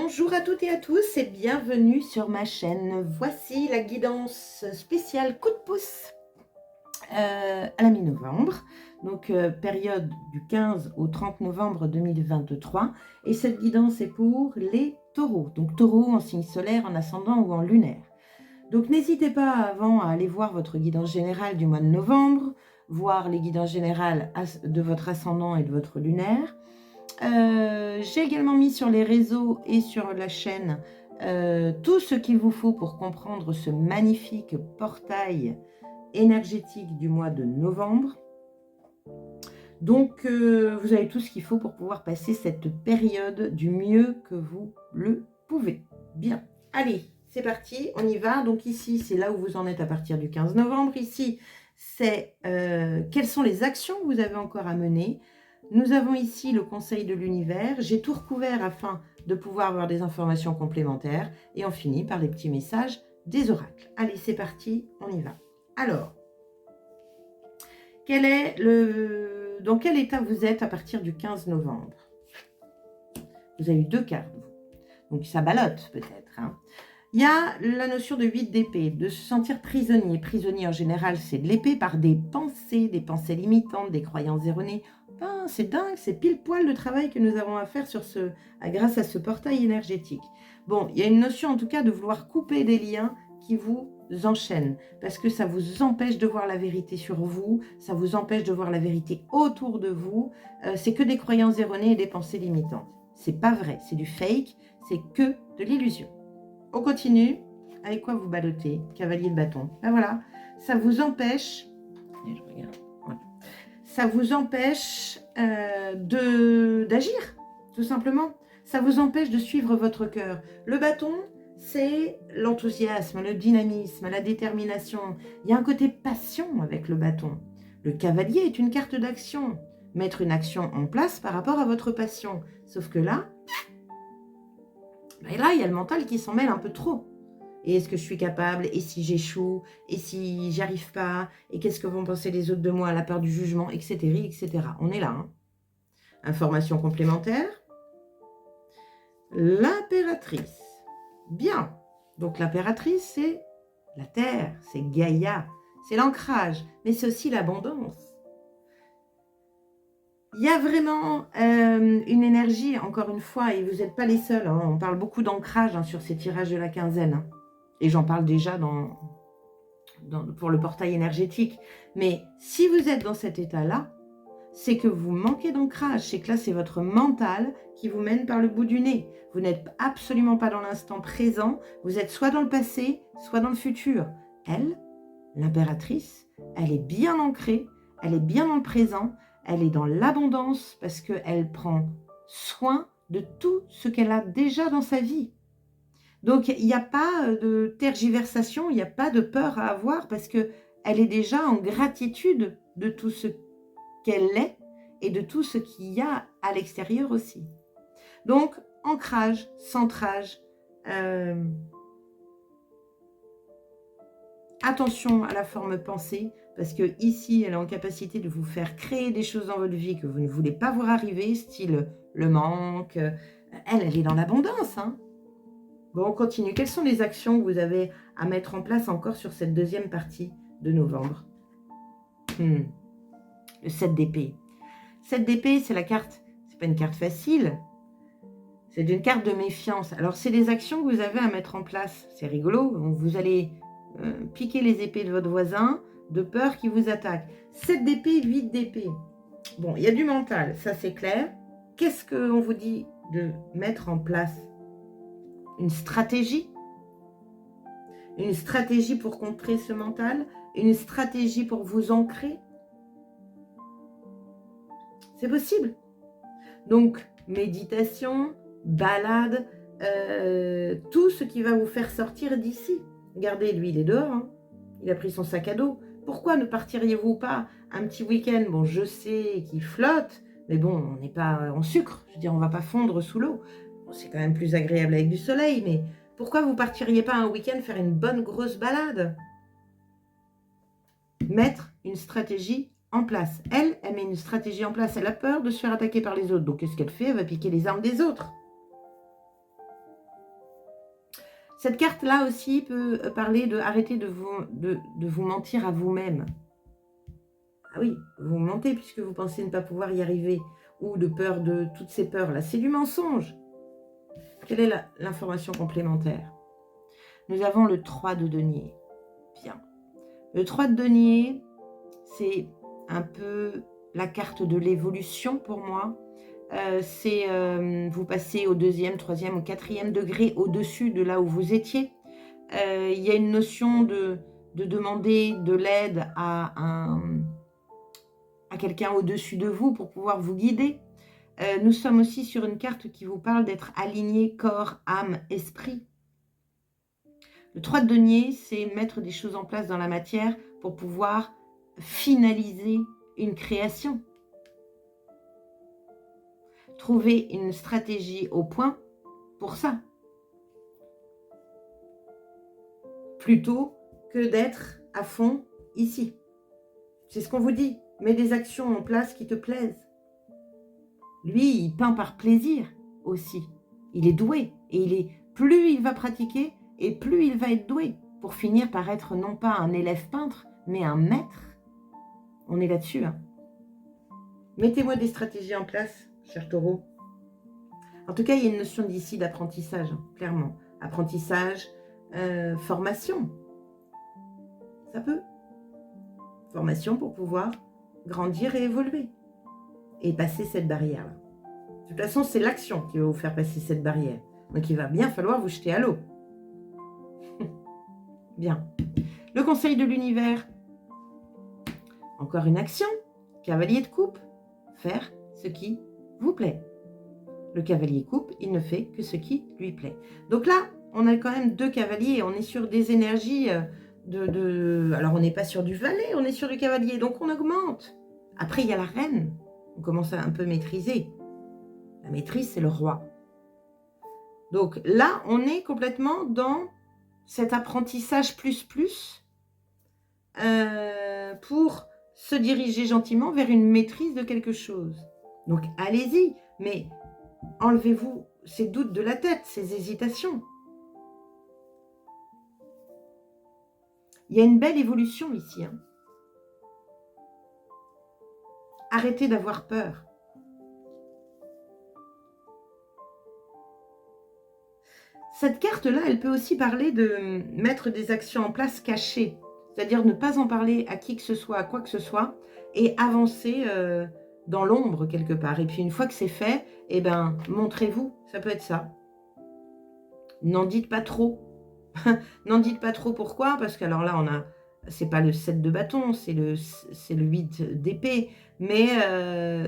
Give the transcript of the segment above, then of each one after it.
Bonjour à toutes et à tous et bienvenue sur ma chaîne. Voici la guidance spéciale coup de pouce à la mi-novembre, donc période du 15 au 30 novembre 2023. Et cette guidance est pour les taureaux, donc taureaux en signe solaire, en ascendant ou en lunaire. Donc n'hésitez pas avant à aller voir votre guidance générale du mois de novembre, voir les guidances générales de votre ascendant et de votre lunaire. J'ai également mis sur les réseaux et sur la chaîne tout ce qu'il vous faut pour comprendre ce magnifique portail énergétique du mois de novembre. Donc, vous avez tout ce qu'il faut pour pouvoir passer cette période du mieux que vous le pouvez. Bien, allez, c'est parti, on y va. Donc ici, c'est là où vous en êtes à partir du 15 novembre. Ici, c'est quelles sont les actions que vous avez encore à mener. Nous avons ici le conseil de l'univers. J'ai tout recouvert afin de pouvoir avoir des informations complémentaires. Et on finit par les petits messages des oracles. Allez, c'est parti, on y va. Alors, dans quel état vous êtes à partir du 15 novembre? Vous avez eu 2 cartes, vous. Donc ça ballotte peut-être. Hein. Il y a la notion de 8 d'épée, de se sentir prisonnier. Prisonnier en général, c'est de l'épée par des pensées limitantes, des croyances erronées. Ben, c'est dingue, c'est pile poil le travail que nous avons à faire grâce à ce portail énergétique. Bon, il y a une notion en tout cas de vouloir couper des liens qui vous enchaînent, parce que ça vous empêche de voir la vérité sur vous, ça vous empêche de voir la vérité autour de vous. C'est que des croyances erronées et des pensées limitantes. C'est pas vrai, c'est du fake, c'est que de l'illusion. On continue. Avec quoi vous ballottez? Cavalier de bâton. Ben voilà, ça vous empêche. Je regarde. Voilà. Ça vous empêche d'agir, tout simplement. Ça vous empêche de suivre votre cœur. Le bâton, c'est l'enthousiasme, le dynamisme, la détermination. Il y a un côté passion avec le bâton. Le cavalier est une carte d'action. Mettre une action en place par rapport à votre passion. Sauf que là, il y a le mental qui s'en mêle un peu trop. Et est-ce que je suis capable? Et si j'échoue? Et si j'arrive pas? Et qu'est-ce que vont penser les autres de moi? La peur du jugement, etc. etc. On est là. Hein. Information complémentaire. L'impératrice. Bien. Donc l'impératrice, c'est la terre, c'est Gaïa, c'est l'ancrage, mais c'est aussi l'abondance. Il y a vraiment une énergie, encore une fois, et vous n'êtes pas les seuls, hein, on parle beaucoup d'ancrage hein, sur ces tirages de la quinzaine, hein, et j'en parle déjà pour le portail énergétique. Mais si vous êtes dans cet état-là, c'est que vous manquez d'ancrage, c'est que là, c'est votre mental qui vous mène par le bout du nez. Vous n'êtes absolument pas dans l'instant présent, vous êtes soit dans le passé, soit dans le futur. Elle, l'impératrice, elle est bien ancrée, elle est bien dans le présent, elle est dans l'abondance parce qu'elle prend soin de tout ce qu'elle a déjà dans sa vie. Donc, il n'y a pas de tergiversation, il n'y a pas de peur à avoir parce qu'elle est déjà en gratitude de tout ce qu'elle est et de tout ce qu'il y a à l'extérieur aussi. Donc, ancrage, centrage, attention à la forme pensée, parce que ici, elle est en capacité de vous faire créer des choses dans votre vie que vous ne voulez pas voir arriver, style le manque. Elle est dans l'abondance. Hein. Bon, on continue. Quelles sont les actions que vous avez à mettre en place encore sur cette deuxième partie de novembre? Le 7 d'épée. 7 d'épée, c'est la carte, c'est pas une carte facile, c'est une carte de méfiance. Alors, c'est des actions que vous avez à mettre en place. C'est rigolo, vous allez piquer les épées de votre voisin, de peur qu'il vous attaque. 7 d'épée, 8 d'épée. Bon, il y a du mental, ça c'est clair. Qu'est-ce qu'on vous dit de mettre en place? Une stratégie? Une stratégie pour contrer ce mental? Une stratégie pour vous ancrer? C'est possible. Donc, méditation, balade, tout ce qui va vous faire sortir d'ici. Regardez, lui, il est dehors. Hein. Il a pris son sac à dos. Pourquoi ne partiriez-vous pas un petit week-end? Bon, je sais qu'il flotte, mais bon, on n'est pas en sucre. Je veux dire, on ne va pas fondre sous l'eau. Bon, c'est quand même plus agréable avec du soleil, mais pourquoi vous partiriez pas un week-end faire une bonne grosse balade? Mettre une stratégie en place. Elle met une stratégie en place. Elle a peur de se faire attaquer par les autres. Donc, qu'est-ce qu'elle fait? Elle va piquer les armes des autres. Cette carte-là aussi peut parler de arrêter de vous mentir à vous-même. Ah oui, vous mentez puisque vous pensez ne pas pouvoir y arriver. Ou de peur de toutes ces peurs-là. C'est du mensonge. Quelle est l'information complémentaire? Nous avons le 3 de denier. Bien. Le 3 de denier, c'est un peu la carte de l'évolution pour moi. C'est vous passez au 2e, 3e ou 4e degré au-dessus de là où vous étiez. Il y a une notion de demander de l'aide à quelqu'un au-dessus de vous pour pouvoir vous guider. Nous sommes aussi sur une carte qui vous parle d'être aligné corps, âme, esprit. Le 3 de denier, c'est mettre des choses en place dans la matière pour pouvoir finaliser une création. Trouver une stratégie au point pour ça. Plutôt que d'être à fond ici. C'est ce qu'on vous dit. Mets des actions en place qui te plaisent. Lui, il peint par plaisir aussi. Il est doué. Et plus il va pratiquer, et plus il va être doué. Pour finir par être non pas un élève peintre, mais un maître. On est là-dessus. Hein. Mettez-moi des stratégies en place, cher taureau. En tout cas, il y a une notion d'ici d'apprentissage, hein, clairement. Apprentissage, formation. Ça peut. Formation pour pouvoir grandir et évoluer. Et passer cette barrière-là. De toute façon, c'est l'action qui va vous faire passer cette barrière. Donc, il va bien falloir vous jeter à l'eau. Bien. Le conseil de l'univers. Encore une action. Cavalier de coupe. Faire ce qui vous plaît. Le cavalier coupe, il ne fait que ce qui lui plaît. Donc là, on a quand même 2 cavaliers. On est sur des énergies Alors, on n'est pas sur du valet, on est sur du cavalier. Donc, on augmente. Après, il y a la reine. On commence à un peu maîtriser. La maîtrise, c'est le roi. Donc là, on est complètement dans cet apprentissage plus pour se diriger gentiment vers une maîtrise de quelque chose. Donc allez-y, mais enlevez-vous ces doutes de la tête, ces hésitations. Il y a une belle évolution ici. Hein. Arrêtez d'avoir peur. Cette carte-là, elle peut aussi parler de mettre des actions en place cachées. C'est-à-dire ne pas en parler à qui que ce soit, à quoi que ce soit, et avancer dans l'ombre quelque part. Et puis une fois que c'est fait, eh ben, montrez-vous, ça peut être ça. N'en dites pas trop. N'en dites pas trop, pourquoi? Parce que alors là, c'est pas le 7 de bâton, c'est le 8 d'épée. Mais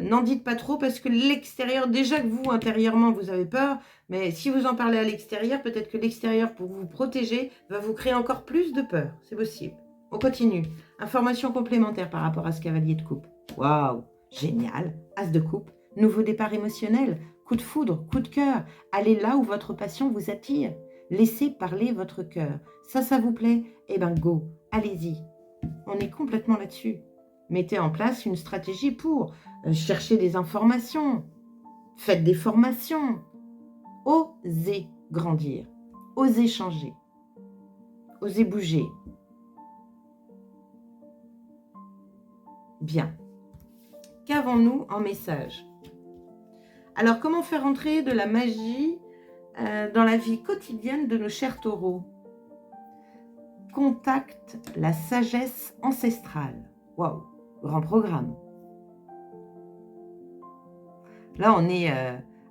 n'en dites pas trop parce que l'extérieur, déjà que vous, intérieurement, vous avez peur, mais si vous en parlez à l'extérieur, peut-être que l'extérieur, pour vous protéger, va vous créer encore plus de peur. C'est possible. On continue. Information complémentaire par rapport à ce cavalier de coupe. Waouh, génial. As de coupe, nouveau départ émotionnel, coup de foudre, coup de cœur. Allez là où votre passion vous attire. Laissez parler votre cœur. Ça vous plaît? Eh ben go, allez-y. On est complètement là-dessus. Mettez en place une stratégie pour chercher des informations. Faites des formations. Osez grandir. Osez changer. Osez bouger. Bien. Qu'avons-nous en message? Alors, comment faire entrer de la magie dans la vie quotidienne de nos chers taureaux? Contacte la sagesse ancestrale. Waouh, grand programme. Là, on est...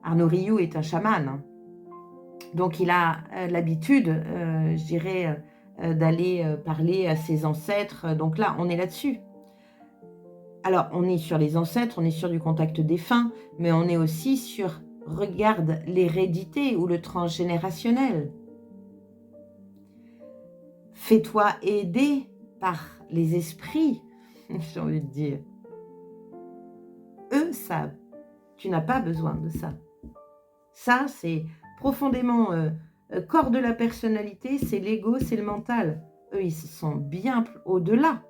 Arnaud Rioux est un chaman. Hein. Donc, il a l'habitude, je dirais, d'aller parler à ses ancêtres. Donc là, on est là-dessus. Alors, on est sur les ancêtres, on est sur du contact défunt, mais on est aussi sur, regarde, l'hérédité ou le transgénérationnel. Fais-toi aider par les esprits, j'ai envie de dire. Eux savent. Tu n'as pas besoin de ça. Ça, c'est profondément corps de la personnalité, c'est l'ego, c'est le mental. Eux, ils sont bien au-delà.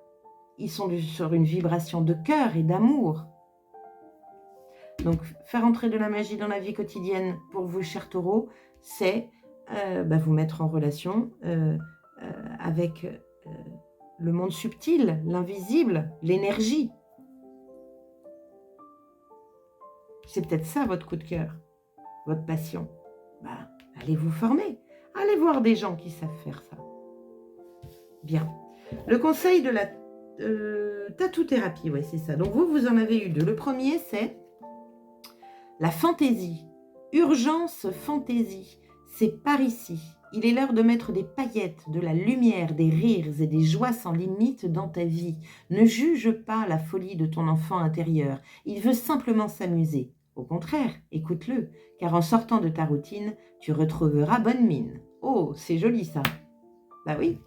Ils sont sur une vibration de cœur et d'amour. Donc, faire entrer de la magie dans la vie quotidienne pour vous, chers taureaux, c'est vous mettre en relation avec le monde subtil, l'invisible, l'énergie. C'est peut-être ça votre coup de cœur, votre passion. Allez vous former, allez voir des gens qui savent faire ça. Bien. Le conseil de la tatou-thérapie, oui, c'est ça. Donc vous en avez eu deux. Le premier, c'est la fantaisie. Urgence fantaisie. C'est par ici. Il est l'heure de mettre des paillettes, de la lumière, des rires et des joies sans limite dans ta vie. Ne juge pas la folie de ton enfant intérieur. Il veut simplement s'amuser. Au contraire, écoute-le, car en sortant de ta routine, tu retrouveras bonne mine. Oh, c'est joli ça. Bah oui.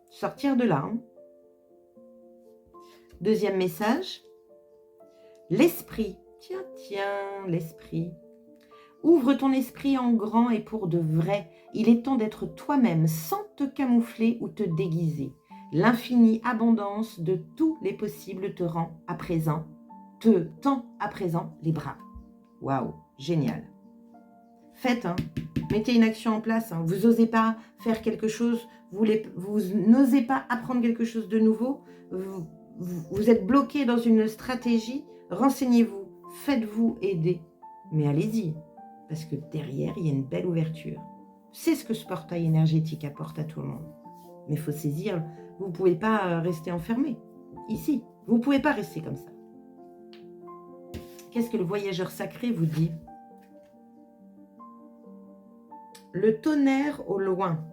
Sortir de là. Hein. Deuxième message. L'esprit. Tiens, l'esprit. Ouvre ton esprit en grand et pour de vrai. Il est temps d'être toi-même sans te camoufler ou te déguiser. L'infinie abondance de tous les possibles te tend à présent les bras. Waouh, génial. Faites, hein. Mettez une action en place. Hein. Vous n'osez pas faire quelque chose, vous n'osez pas apprendre quelque chose de nouveau, vous êtes bloqué dans une stratégie, renseignez-vous, faites-vous aider. Mais allez-y, parce que derrière, il y a une belle ouverture. C'est ce que ce portail énergétique apporte à tout le monde. Mais il faut saisir, vous ne pouvez pas rester enfermé. Ici, vous ne pouvez pas rester comme ça. Qu'est-ce que le voyageur sacré vous dit? Le tonnerre au loin.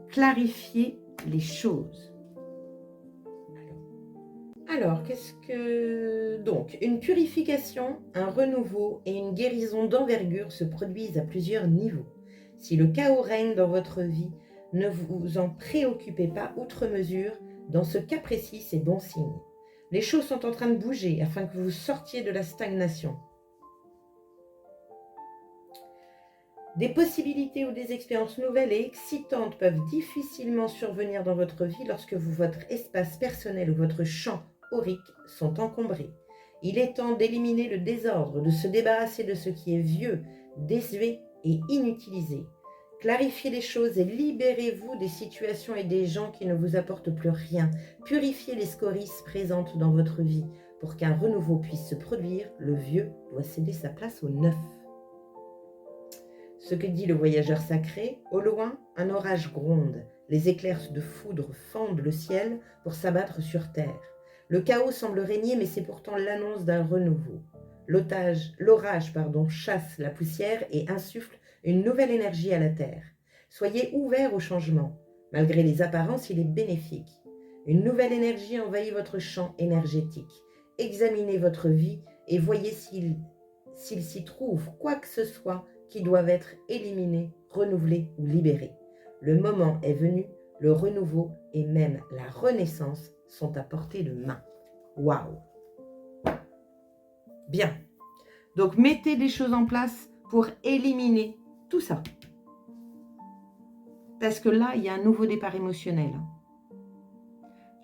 Clarifier les choses. Alors, qu'est-ce que... Donc, une purification, un renouveau et une guérison d'envergure se produisent à plusieurs niveaux. Si le chaos règne dans votre vie, ne vous en préoccupez pas outre mesure. Dans ce cas précis, c'est bon signe. Les choses sont en train de bouger afin que vous sortiez de la stagnation. Des possibilités ou des expériences nouvelles et excitantes peuvent difficilement survenir dans votre vie lorsque votre espace personnel ou votre champ aurique sont encombrés. Il est temps d'éliminer le désordre, de se débarrasser de ce qui est vieux, désuet et inutilisé. Clarifiez les choses et libérez-vous des situations et des gens qui ne vous apportent plus rien. Purifiez les scories présentes dans votre vie. Pour qu'un renouveau puisse se produire, le vieux doit céder sa place au neuf. Ce que dit le voyageur sacré, au loin, un orage gronde. Les éclairs de foudre fendent le ciel pour s'abattre sur terre. Le chaos semble régner, mais c'est pourtant l'annonce d'un renouveau. L'orage chasse la poussière et insuffle une nouvelle énergie à la terre. Soyez ouverts au changement. Malgré les apparences, il est bénéfique. Une nouvelle énergie envahit votre champ énergétique. Examinez votre vie et voyez s'il s'y trouve quoi que ce soit qui doivent être éliminés, renouvelés ou libérés. Le moment est venu, le renouveau et même la renaissance sont à portée de main. Waouh! Bien. Donc, mettez des choses en place pour éliminer tout ça. Parce que là, il y a un nouveau départ émotionnel.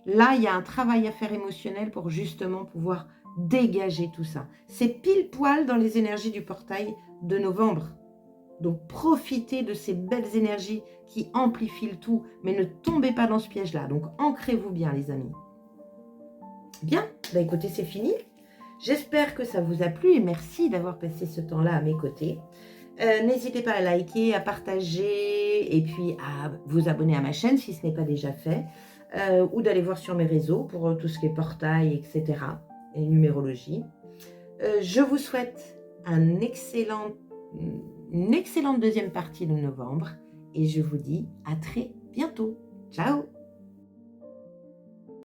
Là, il y a un travail à faire émotionnel pour justement pouvoir dégager tout ça. C'est pile poil dans les énergies du portail de novembre. Donc, profitez de ces belles énergies qui amplifient le tout, mais ne tombez pas dans ce piège-là. Donc, ancrez-vous bien, les amis. Bien, écoutez, c'est fini. J'espère que ça vous a plu et merci d'avoir passé ce temps-là à mes côtés. N'hésitez pas à liker, à partager et puis à vous abonner à ma chaîne si ce n'est pas déjà fait. Ou d'aller voir sur mes réseaux pour tout ce qui est portail, etc. et numérologie. Je vous souhaite une excellente deuxième partie de novembre et je vous dis à très bientôt. Ciao!